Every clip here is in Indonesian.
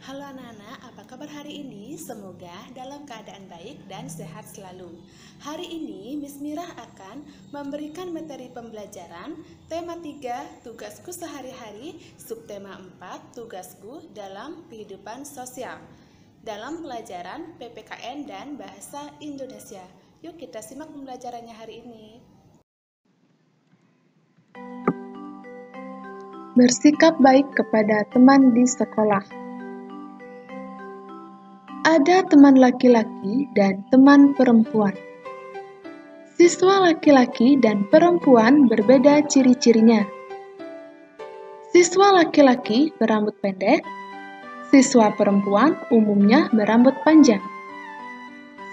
Halo anak-anak, apa kabar hari ini? Semoga dalam keadaan baik dan sehat selalu. Hari ini Miss Mirah akan memberikan materi pembelajaran tema 3, tugasku sehari-hari, subtema 4, tugasku dalam kehidupan sosial dalam pelajaran PPKN dan Bahasa Indonesia. Yuk kita simak pembelajarannya hari ini. Bersikap baik kepada teman di sekolah. Ada teman laki-laki dan teman perempuan. Siswa laki-laki dan perempuan berbeda ciri-cirinya. Siswa laki-laki berambut pendek, siswa perempuan umumnya berambut panjang.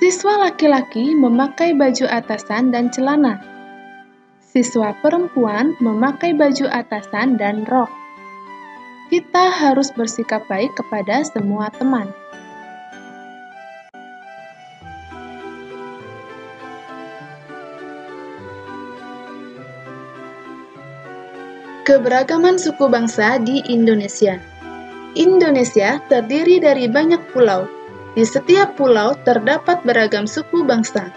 Siswa laki-laki memakai baju atasan dan celana. Siswa perempuan memakai baju atasan dan rok. Kita harus bersikap baik kepada semua teman. Keberagaman suku bangsa di Indonesia. Indonesia terdiri dari banyak pulau. Di setiap pulau terdapat beragam suku bangsa.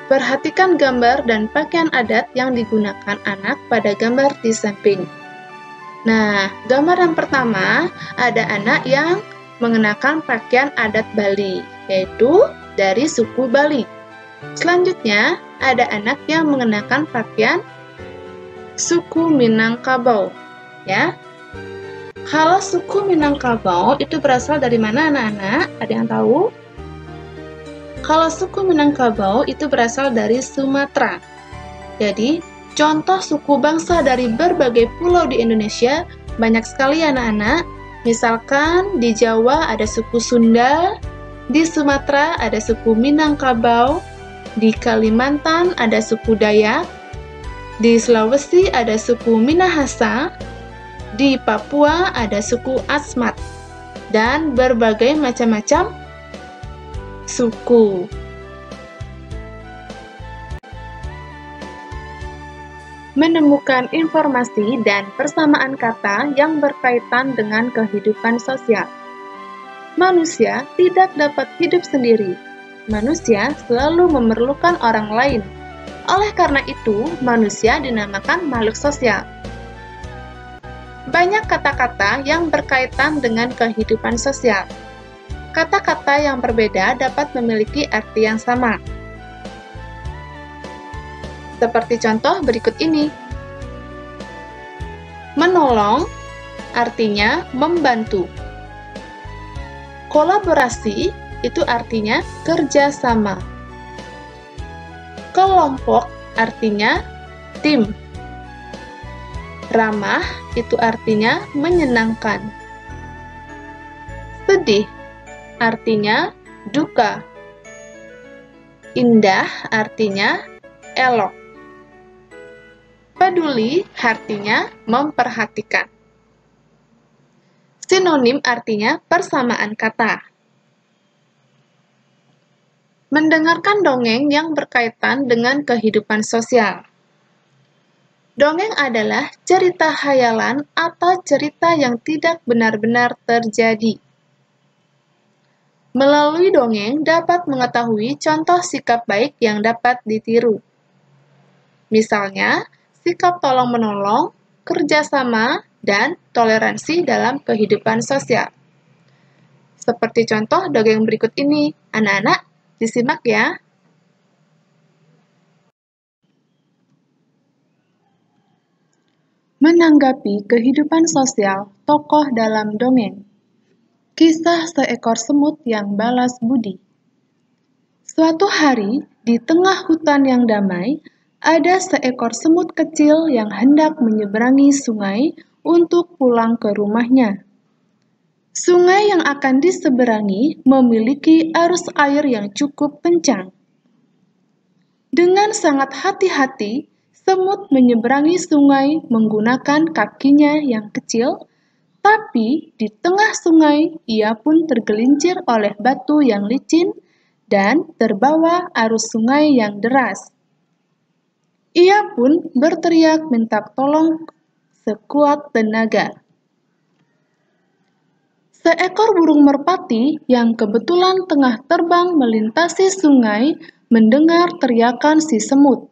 Perhatikan gambar dan pakaian adat yang digunakan anak pada gambar di samping. Nah, gambar yang pertama ada anak yang mengenakan pakaian adat Bali, yaitu dari suku Bali. Selanjutnya, ada anak yang mengenakan pakaian suku Minangkabau, ya. Kalau suku Minangkabau itu berasal dari mana anak-anak? Ada yang tahu? Kalau suku Minangkabau itu berasal dari Sumatera. Jadi, contoh suku bangsa dari berbagai pulau di Indonesia banyak sekali anak-anak. Misalkan di Jawa ada suku Sunda, di Sumatera ada suku Minangkabau, di Kalimantan ada suku Dayak, di Sulawesi ada suku Minahasa, di Papua ada suku Asmat, dan berbagai macam-macam suku. Menemukan informasi dan persamaan kata yang berkaitan dengan kehidupan sosial. Manusia tidak dapat hidup sendiri. Manusia selalu memerlukan orang lain. Oleh karena itu, manusia dinamakan makhluk sosial. Banyak kata-kata yang berkaitan dengan kehidupan sosial. Kata-kata yang berbeda dapat memiliki arti yang sama. Seperti contoh berikut ini. Menolong artinya membantu. Kolaborasi itu artinya kerjasama. Kelompok artinya tim. Ramah itu artinya menyenangkan. Sedih artinya duka. Indah artinya elok. Peduli artinya memperhatikan. Sinonim artinya persamaan kata. Mendengarkan dongeng yang berkaitan dengan kehidupan sosial. Dongeng adalah cerita khayalan atau cerita yang tidak benar-benar terjadi. Melalui dongeng dapat mengetahui contoh sikap baik yang dapat ditiru. Misalnya, sikap tolong-menolong, kerjasama, dan toleransi dalam kehidupan sosial. Seperti contoh dongeng berikut ini, anak-anak, disimak ya. Menanggapi kehidupan sosial tokoh dalam dongeng. Kisah seekor semut yang balas budi. Suatu hari, di tengah hutan yang damai, ada seekor semut kecil yang hendak menyeberangi sungai untuk pulang ke rumahnya. Sungai yang akan diseberangi memiliki arus air yang cukup kencang. Dengan sangat hati-hati, semut menyeberangi sungai menggunakan kakinya yang kecil, tapi di tengah sungai ia pun tergelincir oleh batu yang licin dan terbawa arus sungai yang deras. Ia pun berteriak minta tolong sekuat tenaga. Seekor burung merpati yang kebetulan tengah terbang melintasi sungai mendengar teriakan si semut.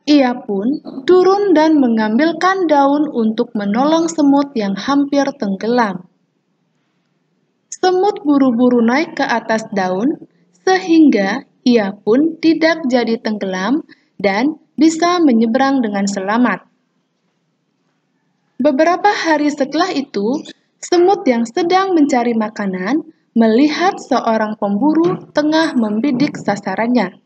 Ia pun turun dan mengambilkan daun untuk menolong semut yang hampir tenggelam. Semut buru-buru naik ke atas daun, sehingga ia pun tidak jadi tenggelam dan bisa menyeberang dengan selamat. Beberapa hari setelah itu, semut yang sedang mencari makanan melihat seorang pemburu tengah membidik sasarannya.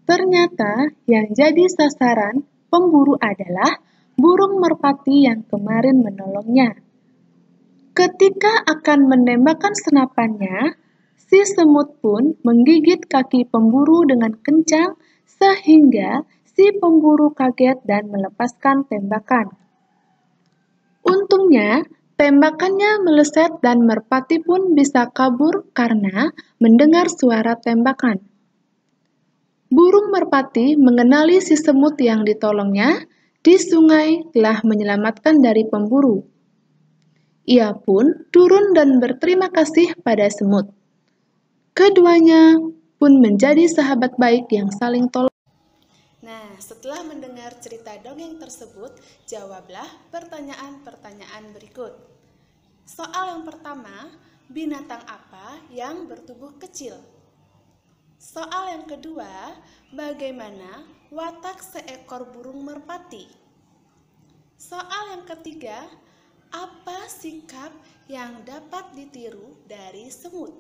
Ternyata yang jadi sasaran pemburu adalah burung merpati yang kemarin menolongnya. Ketika akan menembakkan senapannya, si semut pun menggigit kaki pemburu dengan kencang sehingga si pemburu kaget dan melepaskan tembakan. Untungnya, tembakannya meleset dan merpati pun bisa kabur karena mendengar suara tembakan. Burung merpati mengenali si semut yang ditolongnya di sungai telah menyelamatkan dari pemburu. Ia pun turun dan berterima kasih pada semut. Keduanya pun menjadi sahabat baik yang saling tolong. Nah, setelah mendengar cerita dongeng tersebut, jawablah pertanyaan-pertanyaan berikut. Soal yang pertama, binatang apa yang bertubuh kecil? Soal yang kedua, bagaimana watak seekor burung merpati? Soal yang ketiga, apa sikap yang dapat ditiru dari semut?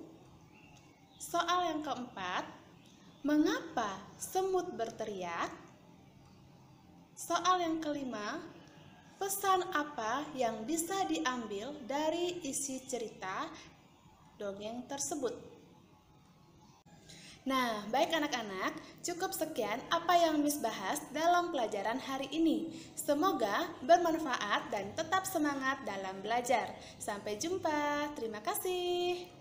Soal yang keempat, mengapa semut berteriak? Soal yang kelima, pesan apa yang bisa diambil dari isi cerita dongeng tersebut? Nah, baik anak-anak, cukup sekian apa yang Miss bahas dalam pelajaran hari ini. Semoga bermanfaat dan tetap semangat dalam belajar. Sampai jumpa, terima kasih.